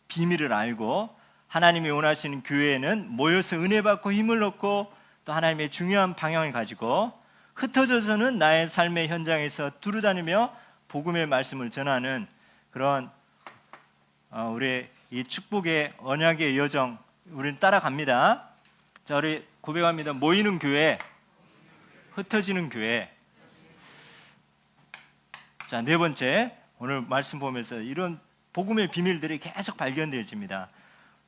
비밀을 알고 하나님이 원하시는 교회는 모여서 은혜 받고 힘을 얻고 또 하나님의 중요한 방향을 가지고 흩어져서는 나의 삶의 현장에서 두루다니며 복음의 말씀을 전하는 그런 우리의 이 축복의 언약의 여정 우리는 따라갑니다. 자, 우리 고백합니다. 모이는 교회, 흩어지는 교회. 자, 네 번째 오늘 말씀 보면서 이런 복음의 비밀들이 계속 발견되어집니다.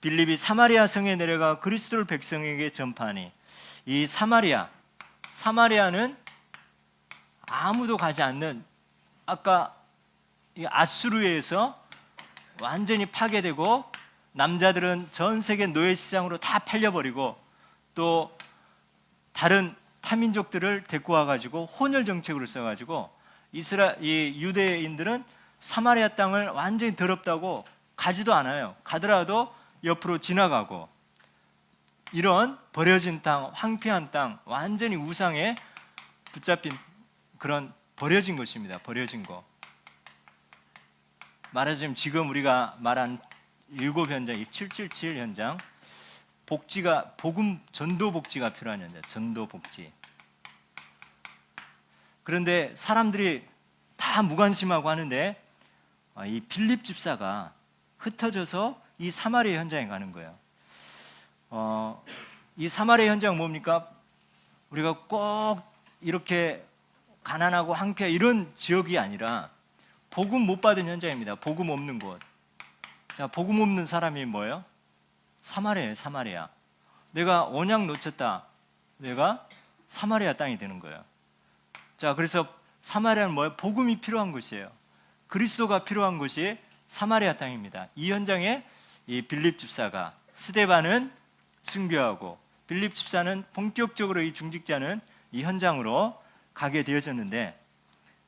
빌립이 사마리아 성에 내려가 그리스도를 백성에게 전파하니 이 사마리아는 아무도 가지 않는 아까 이 아수르에서 완전히 파괴되고 남자들은 전 세계 노예 시장으로 다 팔려버리고 또 다른 타민족들을 데리고 와가지고 혼혈 정책으로 써가지고 이 유대인들은 사마리아 땅을 완전히 더럽다고 가지도 않아요. 가더라도 옆으로 지나가고 이런 버려진 땅, 황폐한 땅, 완전히 우상에 붙잡힌 그런 버려진 것입니다. 버려진 거. 말하자면 지금 우리가 말한 7 현장, 777 현장, 복음 전도 복지가 필요한 현장, 전도 복지. 그런데 사람들이 다 무관심하고 하는데 이 빌립 집사가 흩어져서 이 사마리아 현장에 가는 거예요. 이 사마리아 현장 뭡니까? 우리가 꼭 이렇게 가난하고 황폐 이런 지역이 아니라 복음 못 받은 현장입니다. 복음 없는 곳. 자, 복음 없는 사람이 뭐예요? 사마리아예요. 사마리아. 내가 언약 놓쳤다. 내가 사마리아 땅이 되는 거예요. 자, 그래서 사마리아는 뭐예요? 복음이 필요한 곳이에요. 그리스도가 필요한 곳이 사마리아 땅입니다. 이 현장에 이 빌립 집사가, 스데반은 순교하고 빌립 집사는 본격적으로 이 중직자는 이 현장으로 가게 되어졌는데,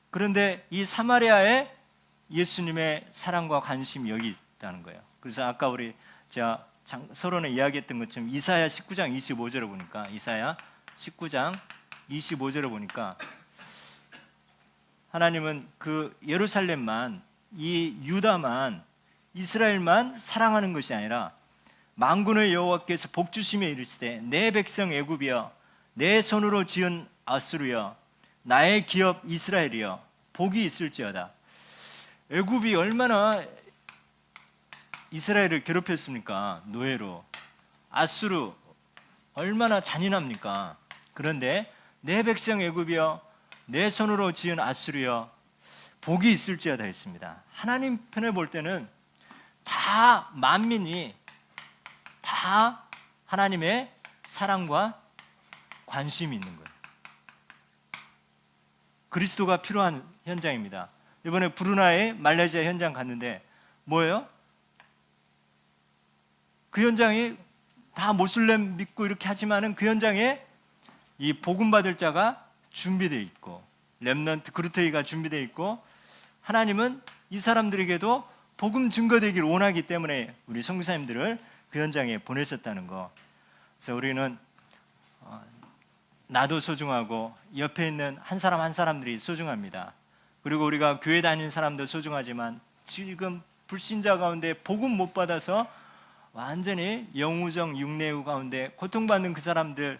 그런데 이 사마리아에 예수님의 사랑과 관심이 여기 있다는 거예요. 그래서 아까 우리 제가 서론에 이야기했던 것처럼 이사야 19장 25절을 보니까, 이사야 19장 25절을 보니까 하나님은 그 예루살렘만, 이 유다만, 이스라엘만 사랑하는 것이 아니라 만군의 여호와께서 복 주시며 이르시되 내 백성 애굽이여, 내 손으로 지은 아수르여, 나의 기업 이스라엘이여, 복이 있을지어다. 애굽이 얼마나 이스라엘을 괴롭혔습니까? 노예로. 아수르 얼마나 잔인합니까? 그런데 내 백성 애굽이여, 내 손으로 지은 아수르여, 복이 있을지어다 했습니다. 하나님 편에 볼 때는 다 만민이 다 하나님의 사랑과 관심이 있는 거예요. 그리스도가 필요한 현장입니다. 이번에 브루나이 말레이시아 현장 갔는데 뭐예요? 그 현장이 다 모슬렘 믿고 이렇게 하지만은 그 현장에 이 복음 받을 자가 준비되어 있고, 렘넌트 그루테이가 준비되어 있고, 하나님은 이 사람들에게도 복음 증거되기를 원하기 때문에 우리 선교사님들을 그 현장에 보내셨다는 거. 그래서 우리는 나도 소중하고 옆에 있는 한 사람 한 사람들이 소중합니다. 그리고 우리가 교회 다니는 사람도 소중하지만 지금 불신자 가운데 복음 못 받아서 완전히 영우정 육내우 가운데 고통받는 그 사람들,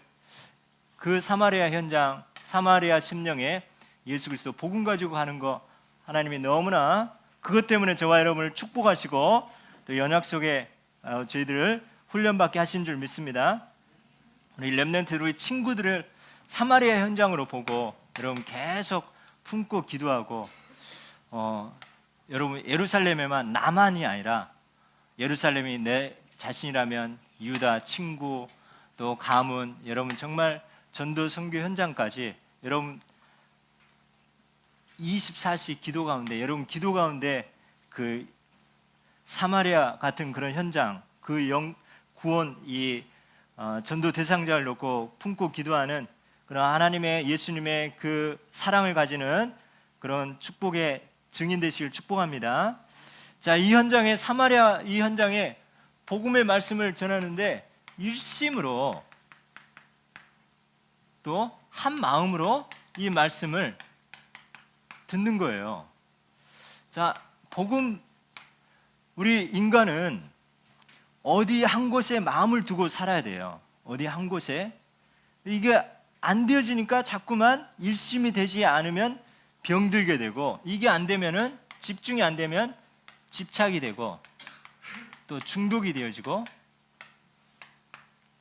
그 사마리아 현장, 사마리아 심령에 예수 그리스도 복음 가지고 가는 거, 하나님이 너무나 그것 때문에 저와 여러분을 축복하시고 또 연약 속에 저희들을 훈련받게 하신 줄 믿습니다. 우리 렘넌트 우리 친구들을 사마리아 현장으로 보고 여러분 계속 품고 기도하고, 여러분 예루살렘에만 나만이 아니라 예루살렘이 내 자신이라면 유다, 친구, 또 가문, 여러분 정말 전도 선교 현장까지 여러분 24시 기도 가운데, 여러분 기도 가운데 그 사마리아 같은 그런 현장, 그 구원, 이 전도 대상자를 놓고 품고 기도하는 그런 하나님의, 예수님의 그 사랑을 가지는 그런 축복의 증인 되시길 축복합니다. 자, 이 현장에, 사마리아 이 현장에 복음의 말씀을 전하는데 일심으로 또 한 마음으로 이 말씀을 듣는 거예요. 자, 복음, 우리 인간은 어디 한 곳에 마음을 두고 살아야 돼요. 어디 한 곳에. 이게 안 되어지니까 자꾸만 일심이 되지 않으면 병들게 되고, 이게 안 되면은, 집중이 안 되면 집착이 되고, 또 중독이 되어지고,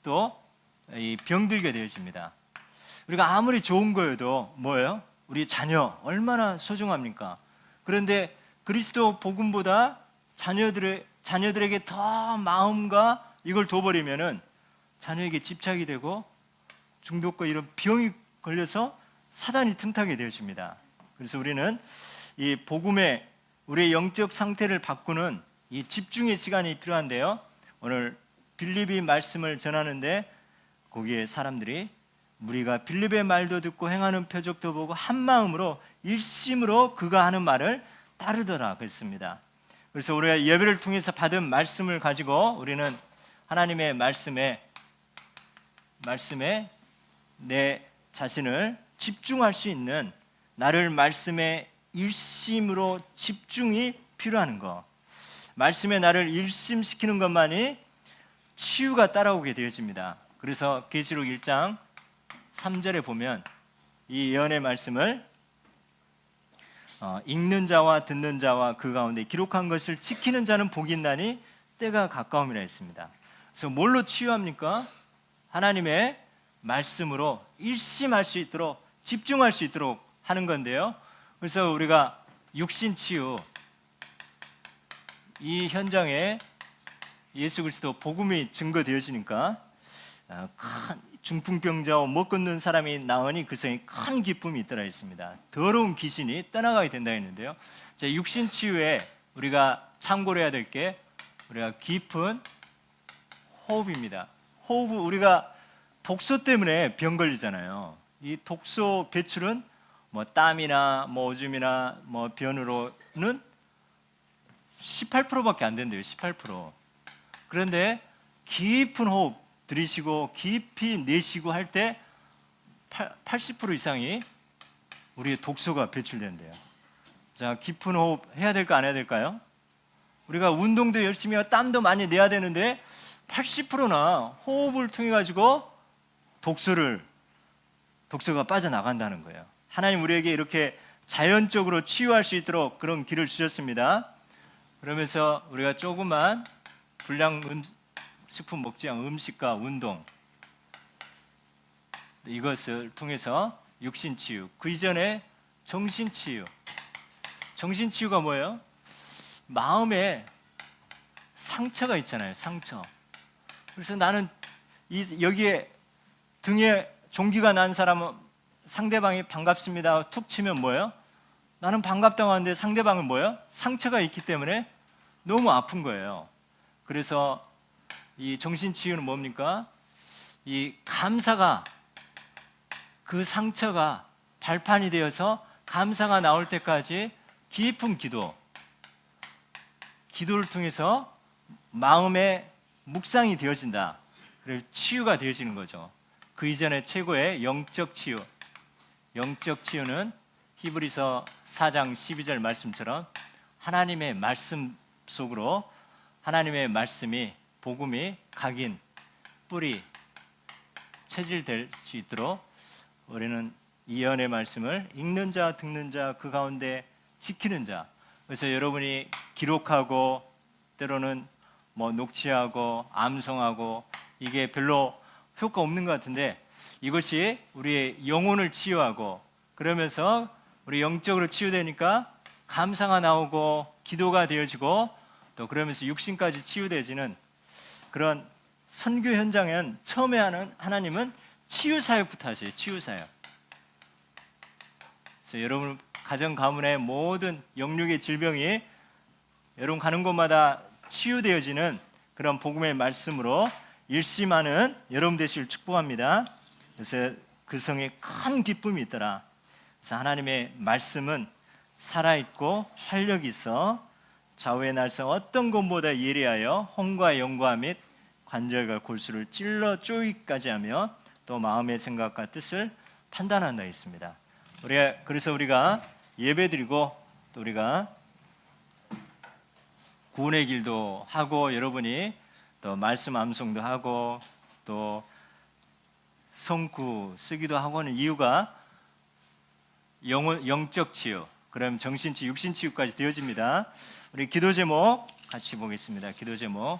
또 이 병들게 되어집니다. 우리가 아무리 좋은 거여도 뭐예요? 우리 자녀 얼마나 소중합니까? 그런데 그리스도 복음보다 자녀들에게 더 마음과 이걸 둬버리면은 자녀에게 집착이 되고 중독과 이런 병이 걸려서 사단이 틈타게 되어집니다. 그래서 우리는 이 복음의 우리의 영적 상태를 바꾸는 이 집중의 시간이 필요한데요. 오늘 빌립이 말씀을 전하는데 거기에 사람들이 무리가 빌립의 말도 듣고 행하는 표적도 보고 한 마음으로 일심으로 그가 하는 말을 따르더라 그랬습니다. 그래서 우리가 예배를 통해서 받은 말씀을 가지고 우리는 하나님의 말씀에 내 자신을 집중할 수 있는, 나를 말씀에 일심으로 집중이 필요한 거, 말씀에 나를 일심시키는 것만이 치유가 따라오게 되어집니다. 그래서 계시록 1장 3절에 보면 이 예언의 말씀을 읽는 자와 듣는 자와 그 가운데 기록한 것을 지키는 자는 복이 있나니 때가 가까움이라 했습니다. 그래서 뭘로 치유합니까? 하나님의 말씀으로 일심할 수 있도록, 집중할 수 있도록 하는 건데요. 그래서 우리가 육신 치유, 이 현장에 예수 그리스도 복음이 증거되어지니까 큰 중풍병자와 못 걷는 사람이 나으니 그 성에 큰 기쁨이 있더라 했습니다. 더러운 귀신이 떠나가게 된다 했는데요. 자, 육신 치유에 우리가 참고로 해야 될 게 우리가 깊은 호흡입니다. 호흡은 우리가 독소 때문에 병 걸리잖아요. 이 독소 배출은 뭐 땀이나 뭐 오줌이나 뭐 변으로는 18%밖에 안 된대요. 18%. 그런데 깊은 호흡 들이쉬고 깊이 내쉬고 할 때 80% 이상이 우리의 독소가 배출된대요. 자, 깊은 호흡 해야 될까 안 해야 될까요? 우리가 운동도 열심히 하고 땀도 많이 내야 되는데 80%나 호흡을 통해 가지고 독소가 빠져나간다는 거예요. 하나님 우리에게 이렇게 자연적으로 치유할 수 있도록 그런 길을 주셨습니다. 그러면서 우리가 조그만 불량 식품 먹지 않은 음식과 운동, 이것을 통해서 육신 치유, 그 이전에 정신 치유. 정신 치유가 뭐예요? 마음에 상처가 있잖아요. 상처. 그래서 나는 여기에 등에 종기가 난 사람은 상대방이 반갑습니다 툭 치면 뭐예요? 나는 반갑다고 하는데 상대방은 뭐예요? 상처가 있기 때문에 너무 아픈 거예요. 그래서 이 정신치유는 뭡니까? 이 감사가, 그 상처가 발판이 되어서 감사가 나올 때까지 깊은 기도를 통해서 마음의 묵상이 되어진다. 그래서 치유가 되어지는 거죠. 그 이전에 최고의 영적 치유는 히브리서 4장 12절 말씀처럼 하나님의 말씀 속으로 하나님의 말씀이, 복음이 각인, 뿌리, 체질될 수 있도록 우리는 예언의 말씀을 읽는 자, 듣는 자, 그 가운데 지키는 자. 그래서 여러분이 기록하고 때로는 뭐 녹취하고 암송하고 이게 별로 효과 없는 것 같은데 이것이 우리의 영혼을 치유하고 그러면서 우리 영적으로 치유되니까 감사가 나오고 기도가 되어지고 또 그러면서 육신까지 치유되어지는 그런 선교 현장엔 처음에 하는 하나님은 치유사역부터 하세요. 치유사역. 그래서 여러분 가정 가문의 모든 영육의 질병이 여러분 가는 곳마다 치유되어지는 그런 복음의 말씀으로 일심하는 여러분 되시길 축복합니다. 그래서 그 성에 큰 기쁨이 있더라. 그래서 하나님의 말씀은 살아있고 활력이 있어 좌우의 날성 어떤 것보다 예리하여 혼과 영과 및 관절과 골수를 찔러 쪼이기까지 하며 또 마음의 생각과 뜻을 판단한다 했습니다. 그래서 우리가 예배드리고 또 우리가 구원의 길도 하고 여러분이 또 말씀 암송도 하고 또 성구 쓰기도 하고 하는 이유가 영적 치유, 그럼 정신 치유, 육신 치유까지 되어집니다. 우리 기도 제목 같이 보겠습니다. 기도 제목.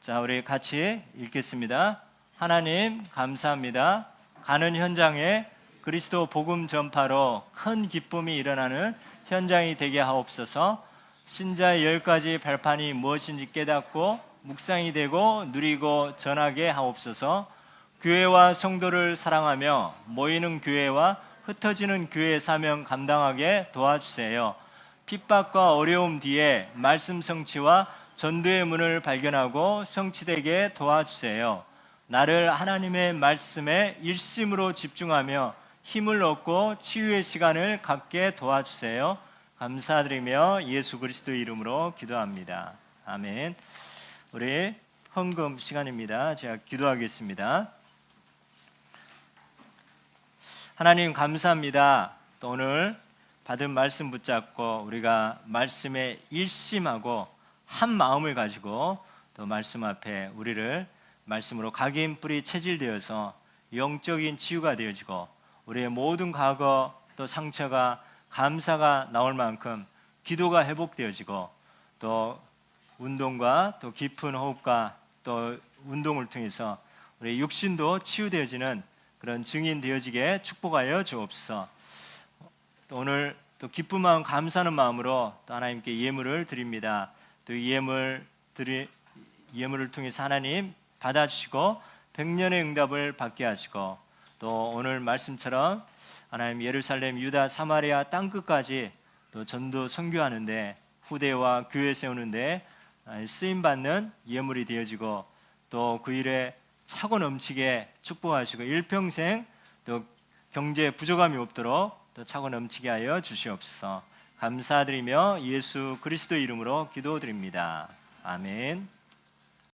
자, 우리 같이 읽겠습니다. 하나님 감사합니다. 가는 현장에 그리스도 복음 전파로 큰 기쁨이 일어나는 현장이 되게 하옵소서. 신자의 10가지 발판이 무엇인지 깨닫고 묵상이 되고 누리고 전하게 하옵소서. 교회와 성도를 사랑하며 모이는 교회와 흩어지는 교회의 사명 감당하게 도와주세요. 핍박과 어려움 뒤에 말씀 성취와 전도의 문을 발견하고 성취되게 도와주세요. 나를 하나님의 말씀에 일심으로 집중하며 힘을 얻고 치유의 시간을 갖게 도와주세요. 감사드리며 예수 그리스도 이름으로 기도합니다. 아멘. 우리 헌금 시간입니다. 제가 기도하겠습니다. 하나님 감사합니다. 또 오늘 받은 말씀 붙잡고 우리가 말씀에 일심하고 한 마음을 가지고 또 말씀 앞에 우리를 말씀으로 각인 뿌리 체질되어서 영적인 치유가 되어지고 우리의 모든 과거 또 상처가 감사가 나올 만큼 기도가 회복되어지고 또 운동과 또 깊은 호흡과 또 운동을 통해서 우리 육신도 치유되어지는 그런 증인 되어지게 축복하여 주옵소서. 또 오늘 또 기쁜 마음 감사하는 마음으로 또 하나님께 예물을 드립니다. 또 이 예물을 통해서 하나님 받아주시고 백년의 응답을 받게 하시고 또 오늘 말씀처럼 하나님 예루살렘, 유다, 사마리아 땅끝까지 또 전도 선교하는데 후대와 교회 세우는데 쓰임 받는 예물이 되어지고 또 그 일에 차고 넘치게 축복하시고 일평생 또 경제 부족함이 없도록 또 차고 넘치게 하여 주시옵소서. 감사드리며 예수 그리스도 이름으로 기도드립니다. 아멘.